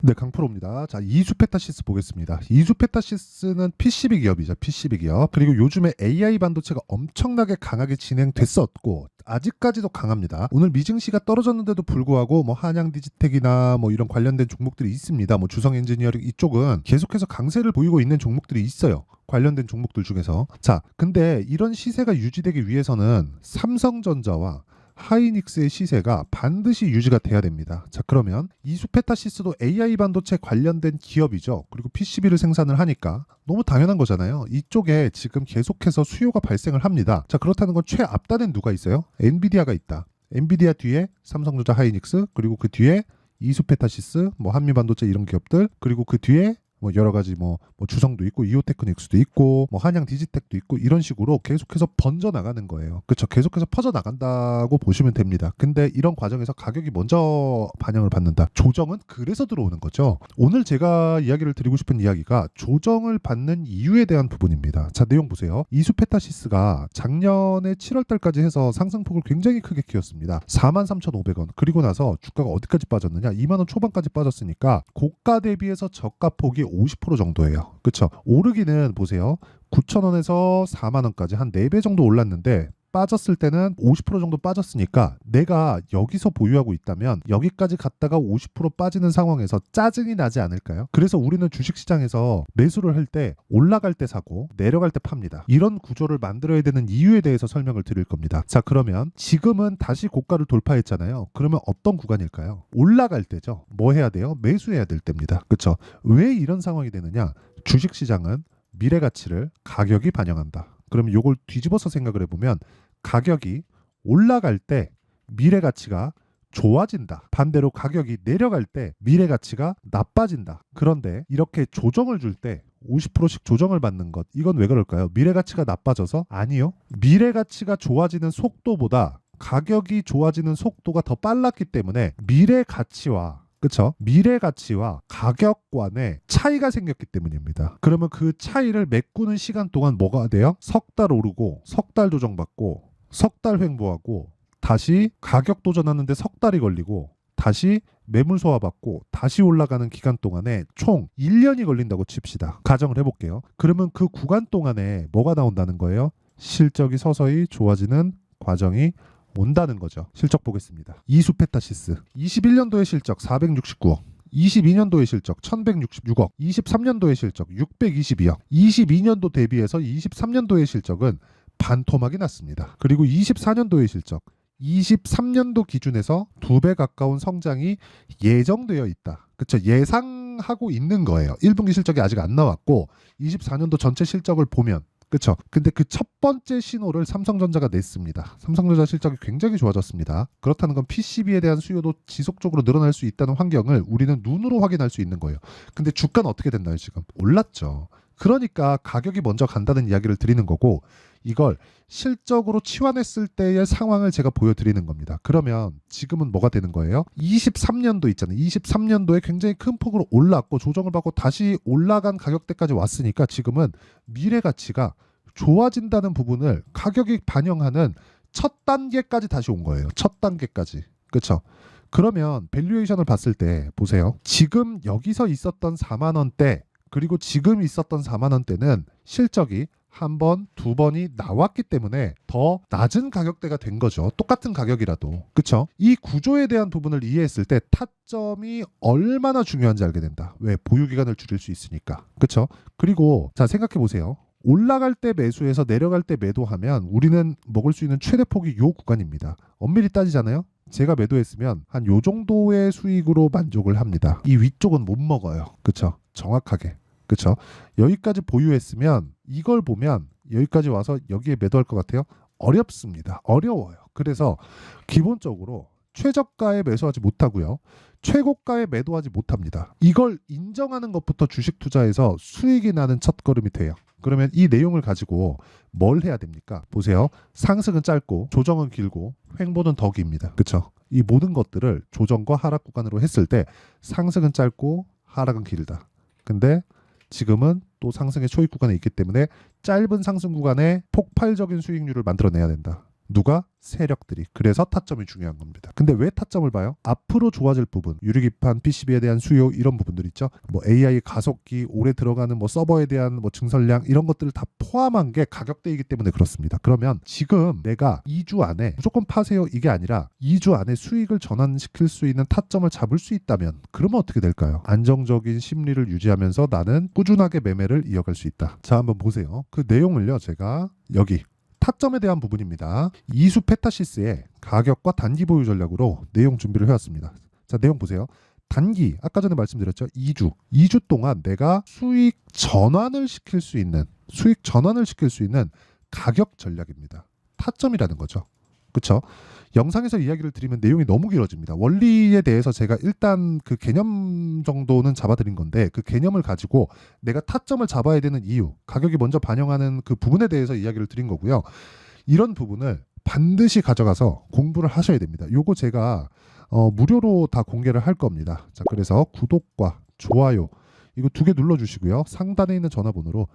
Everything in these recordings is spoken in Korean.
네, 강프로입니다. 자, 이수페타시스 보겠습니다. 이수페타시스는 PCB 기업이죠. PCB 기업. 그리고 요즘에 AI 반도체가 엄청나게 강하게 진행됐었고 아직까지도 강합니다. 오늘 미증시가 떨어졌는데도 불구하고 뭐 한양 디지텍이나 뭐 이런 관련된 종목들이 있습니다. 뭐 주성 엔지니어링 이쪽은 계속해서 강세를 보이고 있는 종목들이 있어요. 관련된 종목들 중에서. 자, 근데 이런 시세가 유지되기 위해서는 삼성전자와 하이닉스의 시세가 반드시 유지가 돼야 됩니다. 자, 그러면 이수페타시스도 AI 반도체 관련된 기업이죠. 그리고 PCB를 생산을 하니까 너무 당연한 거잖아요. 이쪽에 지금 계속해서 수요가 발생을 합니다. 자, 그렇다는 건 최앞단엔 누가 있어요? 엔비디아가 있다. 엔비디아 뒤에 삼성전자 하이닉스, 그리고 그 뒤에 이수페타시스, 뭐 한미반도체 이런 기업들, 그리고 그 뒤에 뭐 여러 가지 뭐 주성도 있고 이오테크닉스도 있고 뭐 한양 디지텍도 있고 이런 식으로 계속해서 번져 나가는 거예요. 그렇죠. 계속해서 퍼져 나간다고 보시면 됩니다. 근데 이런 과정에서 가격이 먼저 반영을 받는다. 조정은 그래서 들어오는 거죠. 오늘 제가 이야기를 드리고 싶은 이야기가 조정을 받는 이유에 대한 부분입니다. 자, 내용 보세요. 이수페타시스가 작년에 7월 달까지 해서 상승폭을 굉장히 크게 키웠습니다. 43,500원. 그리고 나서 주가가 어디까지 빠졌느냐? 2만 원 초반까지 빠졌으니까 고가 대비해서 저가 폭이 50% 정도예요. 그렇죠? 오르기는 보세요. 9,000원에서 4만 원까지 한 4배 정도 올랐는데 빠졌을 때는 50% 정도 빠졌으니까 내가 여기서 보유하고 있다면 여기까지 갔다가 50% 빠지는 상황에서 짜증이 나지 않을까요? 그래서 우리는 주식시장에서 매수를 할 때 올라갈 때 사고 내려갈 때 팝니다. 이런 구조를 만들어야 되는 이유에 대해서 설명을 드릴 겁니다. 자, 그러면 지금은 다시 고가를 돌파했잖아요. 그러면 어떤 구간일까요? 올라갈 때죠. 뭐 해야 돼요? 매수해야 될 때입니다. 그렇죠? 왜 이런 상황이 되느냐? 주식시장은 미래 가치를 가격이 반영한다. 그러면 이걸 뒤집어서 생각을 해보면 가격이 올라갈 때 미래 가치가 좋아진다. 반대로 가격이 내려갈 때 미래 가치가 나빠진다. 그런데 이렇게 조정을 줄 때 50%씩 조정을 받는 것, 이건 왜 그럴까요? 미래 가치가 나빠져서? 아니요. 미래 가치가 좋아지는 속도보다 가격이 좋아지는 속도가 더 빨랐기 때문에 미래 가치와 그쵸? 미래 가치와 가격관에 차이가 생겼기 때문입니다. 그러면 그 차이를 메꾸는 시간 동안 뭐가 돼요? 석 달 오르고 석 달 조정받고 석 달 횡보하고 다시 가격 도전하는데 석 달이 걸리고 다시 매물 소화받고 다시 올라가는 기간 동안에 총 1년이 걸린다고 칩시다. 가정을 해볼게요. 그러면 그 구간 동안에 뭐가 나온다는 거예요? 실적이 서서히 좋아지는 과정이 온다는 거죠. 실적 보겠습니다. 이수페타시스 21년도의 실적 469억, 22년도의 실적 1166억, 23년도의 실적 622억. 22년도 대비해서 23년도의 실적은 반토막이 났습니다. 그리고 24년도의 실적 23년도 기준에서 2배 가까운 성장이 예정되어 있다. 그렇죠? 예상하고 있는 거예요. 1분기 실적이 아직 안 나왔고 24년도 전체 실적을 보면 그렇죠. 근데 그 첫 번째 신호를 삼성전자가 냈습니다. 삼성전자 실적이 굉장히 좋아졌습니다. 그렇다는 건 PCB에 대한 수요도 지속적으로 늘어날 수 있다는 환경을 우리는 눈으로 확인할 수 있는 거예요. 근데 주가는 어떻게 됐나요, 지금? 올랐죠. 그러니까 가격이 먼저 간다는 이야기를 드리는 거고 이걸 실적으로 치환했을 때의 상황을 제가 보여드리는 겁니다. 그러면 지금은 뭐가 되는 거예요? 23년도 있잖아요. 23년도에 굉장히 큰 폭으로 올랐고 조정을 받고 다시 올라간 가격대까지 왔으니까 지금은 미래 가치가 좋아진다는 부분을 가격이 반영하는 첫 단계까지 다시 온 거예요. 첫 단계까지. 그렇죠? 그러면 밸류에이션을 봤을 때 보세요. 지금 여기서 있었던 4만 원대 그리고 지금 있었던 4만 원대는 실적이 한 번, 두 번이 나왔기 때문에 더 낮은 가격대가 된 거죠. 똑같은 가격이라도. 그쵸? 이 구조에 대한 부분을 이해했을 때 타점이 얼마나 중요한지 알게 된다. 왜? 보유기간을 줄일 수 있으니까. 그쵸? 그리고 자 생각해 보세요. 올라갈 때 매수해서 내려갈 때 매도하면 우리는 먹을 수 있는 최대 폭이 요 구간입니다. 엄밀히 따지잖아요. 제가 매도했으면 한 요 정도의 수익으로 만족을 합니다. 이 위쪽은 못 먹어요. 그쵸? 정확하게. 그렇죠? 여기까지 보유했으면 이걸 보면 여기까지 와서 여기에 매도할 것 같아요? 어렵습니다. 어려워요. 그래서 기본적으로 최저가에 매수하지 못하고요. 최고가에 매도하지 못합니다. 이걸 인정하는 것부터 주식 투자에서 수익이 나는 첫걸음이 돼요. 그러면 이 내용을 가지고 뭘 해야 됩니까? 보세요. 상승은 짧고 조정은 길고 횡보는 더 깁니다. 그렇죠? 이 모든 것들을 조정과 하락 구간으로 했을 때 상승은 짧고 하락은 길다. 근데 지금은 또 상승의 초입 구간에 있기 때문에 짧은 상승 구간에 폭발적인 수익률을 만들어내야 된다. 누가? 세력들이. 그래서 타점이 중요한 겁니다. 근데 왜 타점을 봐요? 앞으로 좋아질 부분, 유리기판, PCB에 대한 수요 이런 부분들 있죠. 뭐 AI 가속기, 올해 들어가는 뭐 서버에 대한 뭐 증설량 이런 것들을 다 포함한 게 가격대이기 때문에 그렇습니다. 그러면 지금 내가 2주 안에 무조건 파세요 이게 아니라 2주 안에 수익을 전환시킬 수 있는 타점을 잡을 수 있다면 그러면 어떻게 될까요? 안정적인 심리를 유지하면서 나는 꾸준하게 매매를 이어갈 수 있다. 자, 한번 보세요. 그 내용을요, 제가 여기 타점에 대한 부분입니다. 이수 페타시스의 가격과 단기 보유 전략으로 내용 준비를 해왔습니다. 자, 내용 보세요. 단기, 아까 전에 말씀드렸죠. 2주 동안 내가 수익 전환을 시킬 수 있는 가격 전략입니다. 타점이라는 거죠. 그렇죠? 영상에서 이야기를 드리면 내용이 너무 길어집니다. 원리에 대해서 제가 일단 그 개념 정도는 잡아드린 건데 그 개념을 가지고 내가 타점을 잡아야 되는 이유, 가격이 먼저 반영하는 그 부분에 대해서 이야기를 드린 거고요. 이런 부분을 반드시 가져가서 공부를 하셔야 됩니다. 요거 제가 무료로 다 공개를 할 겁니다. 자, 그래서 구독과 좋아요 이거 2개 눌러주시고요. 상단에 있는 전화번호로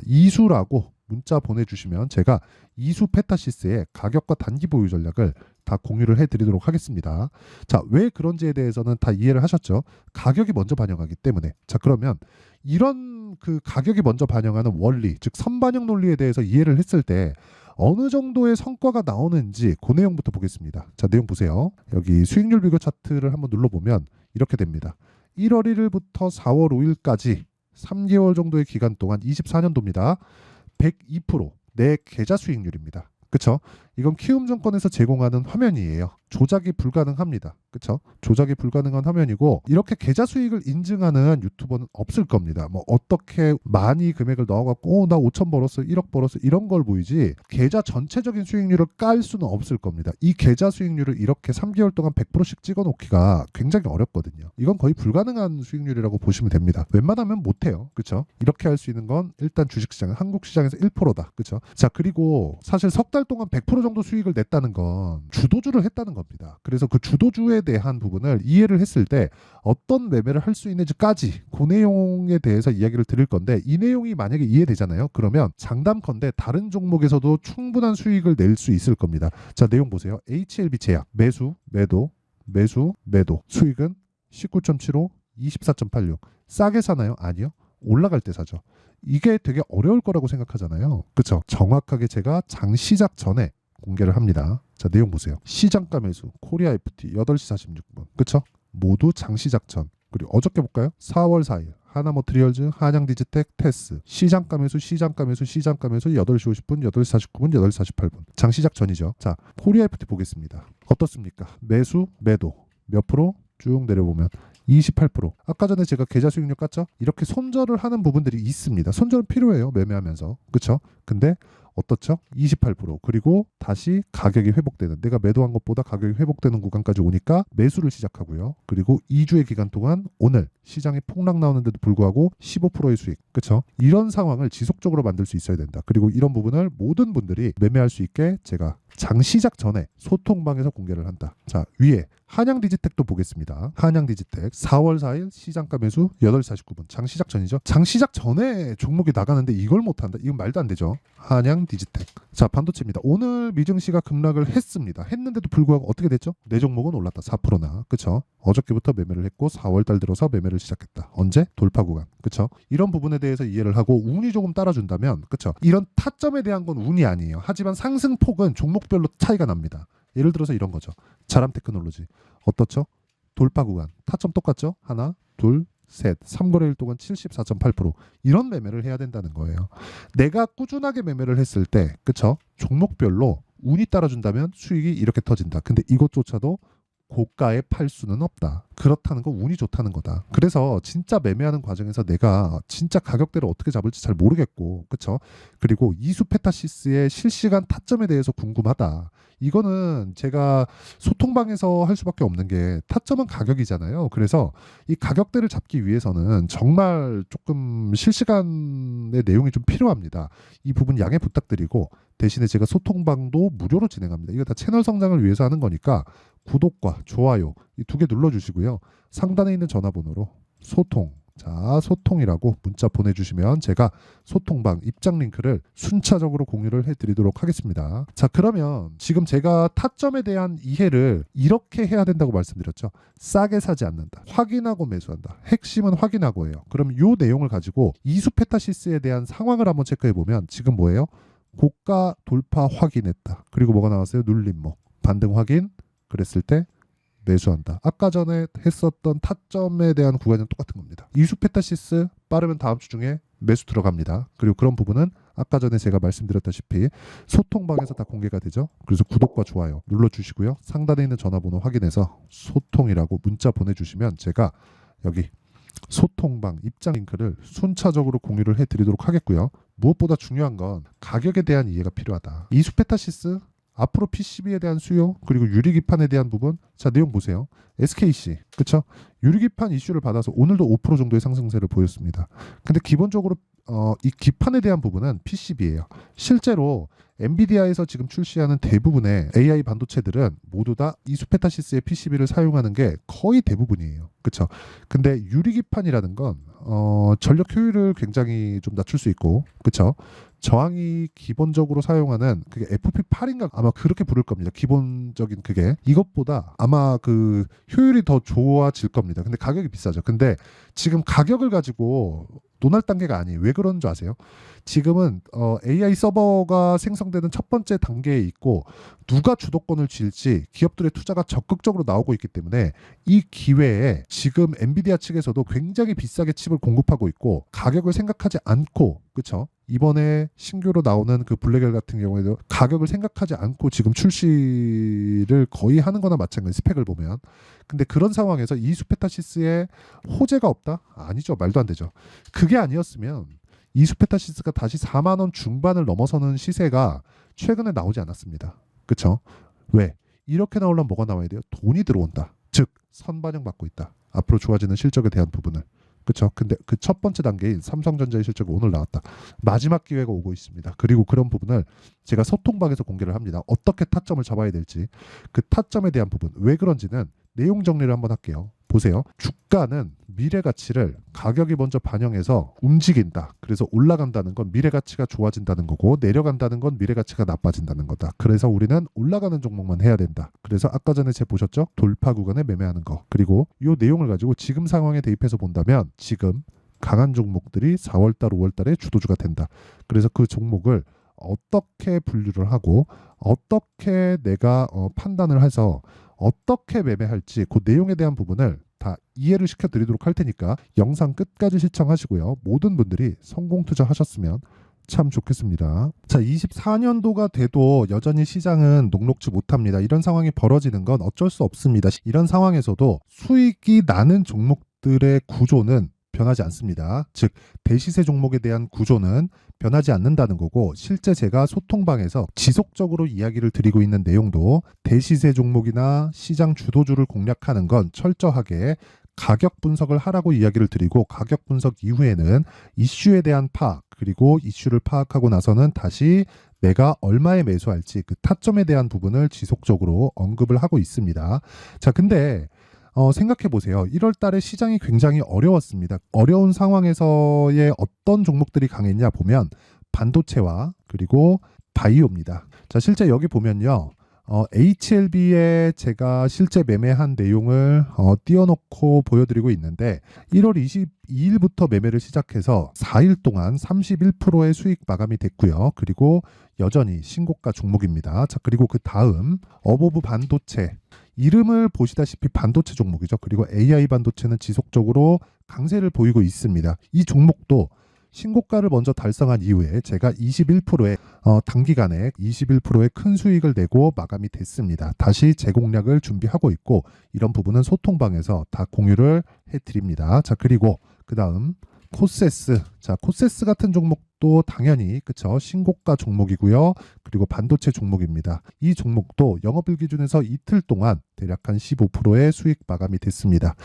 이수라고 문자 보내주시면 제가 이수 페타시스의 가격과 단기 보유 전략을 다 공유를 해드리도록 하겠습니다. 자, 왜 그런지에 대해서는 다 이해를 하셨죠? 가격이 먼저 반영하기 때문에. 자, 그러면 이런 그 가격이 먼저 반영하는 원리, 즉 선반영 논리에 대해서 이해를 했을 때 어느 정도의 성과가 나오는지 그 내용부터 보겠습니다. 자, 내용 보세요. 여기 수익률 비교 차트를 한번 눌러보면 이렇게 됩니다. 1월 1일부터 4월 5일까지 3개월 정도의 기간 동안 24년도입니다. 102% 내 계좌 수익률입니다. 그쵸? 이건 키움증권에서 제공하는 화면이에요. 조작이 불가능합니다. 그쵸? 조작이 불가능한 화면이고 이렇게 계좌 수익을 인증하는 유튜버는 없을 겁니다. 뭐 어떻게 많이 금액을 넣어갖고 나 5천 벌었어 1억 벌었어 이런 걸 보이지 계좌 전체적인 수익률을 깔 수는 없을 겁니다. 이 계좌 수익률을 이렇게 3개월 동안 100%씩 찍어놓기가 굉장히 어렵거든요. 이건 거의 불가능한 수익률이라고 보시면 됩니다. 웬만하면 못해요. 그쵸? 이렇게 할 수 있는 건 일단 주식시장은 한국시장에서 1%다. 그쵸? 자, 그리고 사실 석 달 동안 100% 정도 수익을 냈다는 건 주도주를 했다는 겁니다. 그래서 그 주도주에 대한 부분을 이해를 했을 때 어떤 매매를 할 수 있는지까지 그 내용에 대해서 이야기를 드릴 건데 이 내용이 만약에 이해되잖아요. 그러면 장담컨대 다른 종목에서도 충분한 수익을 낼 수 있을 겁니다. 자, 내용 보세요. HLB 제약 매수, 매도, 매수, 매도 수익은 19.75, 24.86 싸게 사나요? 아니요. 올라갈 때 사죠. 이게 되게 어려울 거라고 생각하잖아요. 그쵸? 정확하게 제가 장 시작 전에 공개를 합니다. 자, 내용 보세요. 시장가 매수, 코리아 FT 8시 46분. 그쵸? 모두 장 시작 전. 그리고 어저께 볼까요? 4월 4일 하나모트리얼즈, 한양디지텍, 테스 시장가 매수, 시장가 매수, 시장가 매수 8시 50분, 8시 49분, 8시 48분. 장 시작 전이죠. 자, 코리아 FT 보겠습니다. 어떻습니까? 매수, 매도 몇 프로? 쭉 내려보면 28%. 아까 전에 제가 계좌 수익률 깠죠? 이렇게 손절을 하는 부분들이 있습니다. 손절은 필요해요. 매매하면서. 그쵸? 근데 어떻죠? 28%. 그리고 다시 가격이 회복되는 내가 매도한 것보다 가격이 회복되는 구간까지 오니까 매수를 시작하고요. 그리고 2주의 기간 동안 오늘 시장이 폭락 나오는데도 불구하고 15%의 수익. 그쵸? 이런 상황을 지속적으로 만들 수 있어야 된다. 그리고 이런 부분을 모든 분들이 매매할 수 있게 제가 장 시작 전에 소통방에서 공개를 한다. 자, 위에 한양디지텍도 보겠습니다. 한양디지텍 4월 4일 시장가 매수 8시 49분. 장 시작 전이죠. 장 시작 전에 종목이 나가는데 이걸 못한다. 이건 말도 안 되죠. 한양디지텍. 자, 반도체입니다. 오늘 미증시가 급락을 했습니다. 했는데도 불구하고 어떻게 됐죠? 내 종목은 올랐다. 4%나. 그쵸? 어저께부터 매매를 했고 4월 달 들어서 매매를 시작했다. 언제? 돌파 구간. 그쵸? 이런 부분에 대해서 이해를 하고 운이 조금 따라준다면 그쵸? 이런 타점에 대한 건 운이 아니에요. 하지만 상승폭은 종목별로 차이가 납니다. 예를 들어서 이런 거죠. 자람 테크놀로지. 어떻죠? 돌파 구간. 타점 똑같죠? 하나, 둘, 셋. 3거래일 동안 74.8%. 이런 매매를 해야 된다는 거예요. 내가 꾸준하게 매매를 했을 때, 그쵸? 종목별로 운이 따라준다면 수익이 이렇게 터진다. 근데 이것조차도 고가에 팔 수는 없다. 그렇다는 건 운이 좋다는 거다. 그래서 진짜 매매하는 과정에서 내가 진짜 가격대를 어떻게 잡을지 잘 모르겠고, 그쵸? 그리고 이수 페타시스의 실시간 타점에 대해서 궁금하다. 이거는 제가 소통방에서 할 수밖에 없는 게 타점은 가격이잖아요. 그래서 이 가격대를 잡기 위해서는 정말 조금 실시간의 내용이 좀 필요합니다. 이 부분 양해 부탁드리고 대신에 제가 소통방도 무료로 진행합니다. 이거 다 채널 성장을 위해서 하는 거니까 구독과 좋아요 이 2개 눌러주시고요. 상단에 있는 전화번호로 소통 자, 소통이라고 문자 보내주시면 제가 소통방 입장 링크를 순차적으로 공유를 해드리도록 하겠습니다. 자, 그러면 지금 제가 타점에 대한 이해를 이렇게 해야 된다고 말씀드렸죠. 싸게 사지 않는다, 확인하고 매수한다, 핵심은 확인하고예요. 그럼 이 내용을 가지고 이수페타시스에 대한 상황을 한번 체크해 보면 지금 뭐예요? 고가 돌파 확인했다. 그리고 뭐가 나왔어요? 눌림목 반등 확인. 그랬을 때 매수한다. 아까 전에 했었던 타점에 대한 구간은 똑같은 겁니다. 이수페타시스 빠르면 다음 주 중에 매수 들어갑니다. 그리고 그런 부분은 아까 전에 제가 말씀드렸다시피 소통방에서 다 공개가 되죠. 그래서 구독과 좋아요 눌러주시고요. 상단에 있는 전화번호 확인해서 소통이라고 문자 보내주시면 제가 여기 소통방 입장 링크를 순차적으로 공유를 해드리도록 하겠고요. 무엇보다 중요한 건 가격에 대한 이해가 필요하다. 이수페타시스 앞으로 PCB에 대한 수요, 그리고 유리기판에 대한 부분. 자, 내용 보세요. SKC, 그쵸? 유리기판 이슈를 받아서 오늘도 5% 정도의 상승세를 보였습니다. 근데 기본적으로 이 기판에 대한 부분은 PCB예요. 실제로 엔비디아에서 지금 출시하는 대부분의 AI 반도체들은 모두 다 이수페타시스의 PCB를 사용하는 게 거의 대부분이에요. 그쵸? 근데 유리기판이라는 건 전력 효율을 굉장히 좀 낮출 수 있고, 그쵸? 저항이 기본적으로 사용하는 그게 FP8인가 아마 그렇게 부를 겁니다. 기본적인 그게 이것보다 아마 그 효율이 더 좋아질 겁니다. 근데 가격이 비싸죠. 근데 지금 가격을 가지고 논할 단계가 아니에요. 왜 그런 줄 아세요? 지금은 AI 서버가 생성되는 첫 번째 단계에 있고 누가 주도권을 쥘지 기업들의 투자가 적극적으로 나오고 있기 때문에 이 기회에 지금 엔비디아 측에서도 굉장히 비싸게 칩을 공급하고 있고 가격을 생각하지 않고, 그쵸? 이번에 신규로 나오는 그 블랙엘 같은 경우에도 가격을 생각하지 않고 지금 출시를 거의 하는 거나 마찬가지, 스펙을 보면. 근데 그런 상황에서 이수페타시스에 호재가 없다? 아니죠. 말도 안 되죠. 그게 아니었으면 이수페타시스가 다시 4만 원 중반을 넘어서는 시세가 최근에 나오지 않았습니다. 그쵸? 왜? 이렇게 나오려면 뭐가 나와야 돼요? 돈이 들어온다. 즉 선반영 받고 있다. 앞으로 좋아지는 실적에 대한 부분을. 그렇죠. 근데 그 첫 번째 단계인 삼성전자의 실적이 오늘 나왔다. 마지막 기회가 오고 있습니다. 그리고 그런 부분을 제가 소통방에서 공개를 합니다. 어떻게 타점을 잡아야 될지, 그 타점에 대한 부분, 왜 그런지는 내용 정리를 한번 할게요. 보세요. 주가는 미래 가치를 가격이 먼저 반영해서 움직인다. 그래서 올라간다는 건 미래 가치가 좋아진다는 거고, 내려간다는 건 미래 가치가 나빠진다는 거다. 그래서 우리는 올라가는 종목만 해야 된다. 그래서 아까 전에 제가 보셨죠? 돌파 구간에 매매하는 거. 그리고 이 내용을 가지고 지금 상황에 대입해서 본다면 지금 강한 종목들이 4월달, 5월달에 주도주가 된다. 그래서 그 종목을 어떻게 분류를 하고 어떻게 내가 판단을 해서 어떻게 매매할지 그 내용에 대한 부분을 다 이해를 시켜드리도록 할 테니까 영상 끝까지 시청하시고요. 모든 분들이 성공 투자하셨으면 참 좋겠습니다. 자, 24년도가 돼도 여전히 시장은 녹록지 못합니다. 이런 상황이 벌어지는 건 어쩔 수 없습니다. 이런 상황에서도 수익이 나는 종목들의 구조는 변하지 않습니다. 즉 대시세 종목에 대한 구조는 변하지 않는다는 거고, 실제 제가 소통방에서 지속적으로 이야기를 드리고 있는 내용도 대시세 종목이나 시장 주도주를 공략하는 건 철저하게 가격 분석을 하라고 이야기를 드리고, 가격 분석 이후에는 이슈에 대한 파악, 그리고 이슈를 파악하고 나서는 다시 내가 얼마에 매수할지 그 타점에 대한 부분을 지속적으로 언급을 하고 있습니다. 자, 근데 생각해 보세요. 1월 달에 시장이 굉장히 어려웠습니다. 어려운 상황에서의 어떤 종목들이 강했냐 보면 반도체와 그리고 바이오입니다. 자, 실제 여기 보면요. HLB에 제가 실제 매매한 내용을 띄워놓고 보여드리고 있는데 1월 22일부터 매매를 시작해서 4일 동안 31%의 수익 마감이 됐고요. 그리고 여전히 신고가 종목입니다. 자, 그리고 그 다음 어보브 반도체, 이름을 보시다시피 반도체 종목이죠. 그리고 AI 반도체는 지속적으로 강세를 보이고 있습니다. 이 종목도 신고가를 먼저 달성한 이후에 제가 21%의 단기간에 21%의 큰 수익을 내고 마감이 됐습니다. 다시 재공략을 준비하고 있고, 이런 부분은 소통방에서 다 공유를 해드립니다. 자, 그리고 그 다음 코세스. 자, 코세스 같은 종목도 당연히 그쵸, 신고가 종목이고요. 그리고 반도체 종목입니다. 이 종목도 영업일 기준에서 이틀 동안 대략 한 15%의 수익 마감이 됐습니다.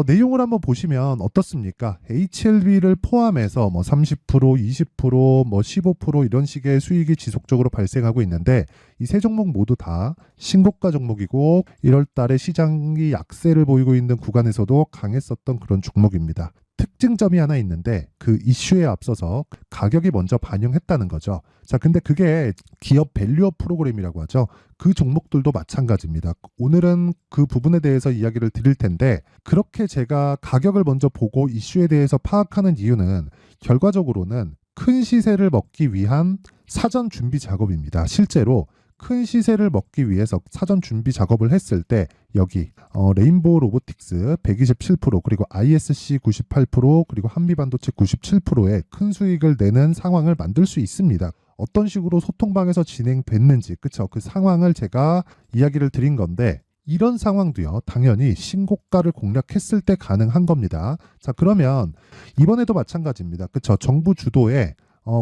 내용을 한번 보시면 어떻습니까? HLB를 포함해서 뭐 30%, 20%, 뭐 15% 이런 식의 수익이 지속적으로 발생하고 있는데, 이 세 종목 모두 다 신고가 종목이고 1월 달에 시장이 약세를 보이고 있는 구간에서도 강했었던 그런 종목입니다. 특징점이 하나 있는데 그 이슈에 앞서서 가격이 먼저 반영했다는 거죠. 자, 근데 그게 기업 밸류업 프로그램이라고 하죠. 그 종목들도 마찬가지입니다. 오늘은 그 부분에 대해서 이야기를 드릴 텐데 그렇게 제가 가격을 먼저 보고 이슈에 대해서 파악하는 이유는 결과적으로는 큰 시세를 먹기 위한 사전 준비 작업입니다. 실제로 큰 시세를 먹기 위해서 사전 준비 작업을 했을 때 여기 레인보우 로보틱스 127% 그리고 ISC 98% 그리고 한미반도체 97%의 큰 수익을 내는 상황을 만들 수 있습니다. 어떤 식으로 소통방에서 진행됐는지 그쵸? 그 상황을 제가 이야기를 드린 건데 이런 상황도요 당연히 신고가를 공략했을 때 가능한 겁니다. 자, 그러면 이번에도 마찬가지입니다. 그쵸? 정부 주도의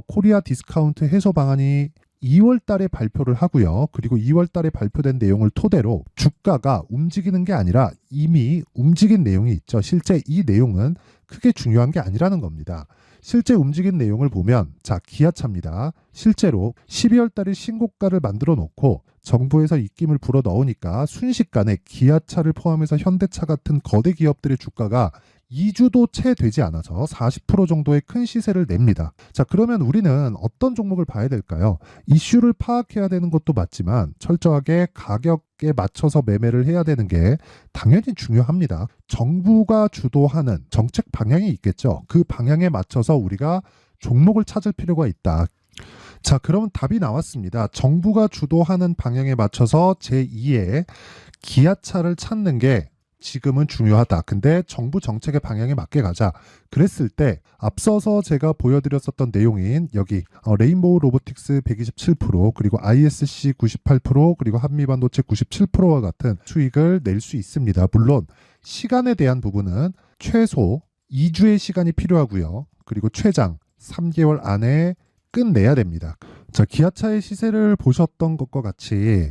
코리아 디스카운트 해소 방안이 2월 달에 발표를 하고요. 그리고 2월 달에 발표된 내용을 토대로 주가가 움직이는 게 아니라 이미 움직인 내용이 있죠. 실제 이 내용은 크게 중요한 게 아니라는 겁니다. 실제 움직인 내용을 보면 자, 기아차입니다. 실제로 12월 달에 신고가를 만들어 놓고 정부에서 입김을 불어 넣으니까 순식간에 기아차를 포함해서 현대차 같은 거대 기업들의 주가가 2주도 채 되지 않아서 40% 정도의 큰 시세를 냅니다. 자, 그러면 우리는 어떤 종목을 봐야 될까요? 이슈를 파악해야 되는 것도 맞지만 철저하게 가격에 맞춰서 매매를 해야 되는 게 당연히 중요합니다. 정부가 주도하는 정책 방향이 있겠죠. 그 방향에 맞춰서 우리가 종목을 찾을 필요가 있다. 자, 그럼 답이 나왔습니다. 정부가 주도하는 방향에 맞춰서 제2의 기아차를 찾는 게 지금은 중요하다. 근데 정부 정책의 방향에 맞게 가자. 그랬을 때 앞서서 제가 보여드렸었던 내용인 여기 레인보우 로보틱스 127% 그리고 ISC 98% 그리고 한미반도체 97%와 같은 수익을 낼 수 있습니다. 물론 시간에 대한 부분은 최소 2주의 시간이 필요하고요. 그리고 최장 3개월 안에 끝내야 됩니다. 자, 기아차의 시세를 보셨던 것과 같이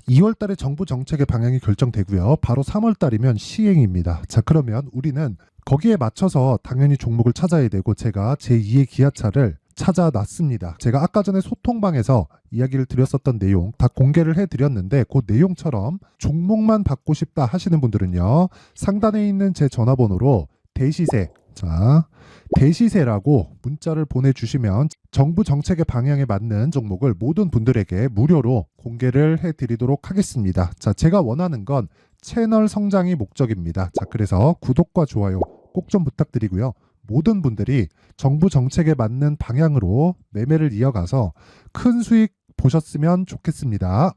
2월 달에 정부 정책의 방향이 결정되고요. 바로 3월 달이면 시행입니다. 자, 그러면 우리는 거기에 맞춰서 당연히 종목을 찾아야 되고 제가 제2의 기아차를 찾아놨습니다. 제가 아까 전에 소통방에서 이야기를 드렸었던 내용 다 공개를 해드렸는데 그 내용처럼 종목만 받고 싶다 하시는 분들은요. 상단에 있는 제 전화번호로 대시세 자, 대시세라고 문자를 보내주시면 정부 정책의 방향에 맞는 종목을 모든 분들에게 무료로 공개를 해드리도록 하겠습니다. 자, 제가 원하는 건 채널 성장이 목적입니다. 자, 그래서 구독과 좋아요 꼭 좀 부탁드리고요. 모든 분들이 정부 정책에 맞는 방향으로 매매를 이어가서 큰 수익 보셨으면 좋겠습니다.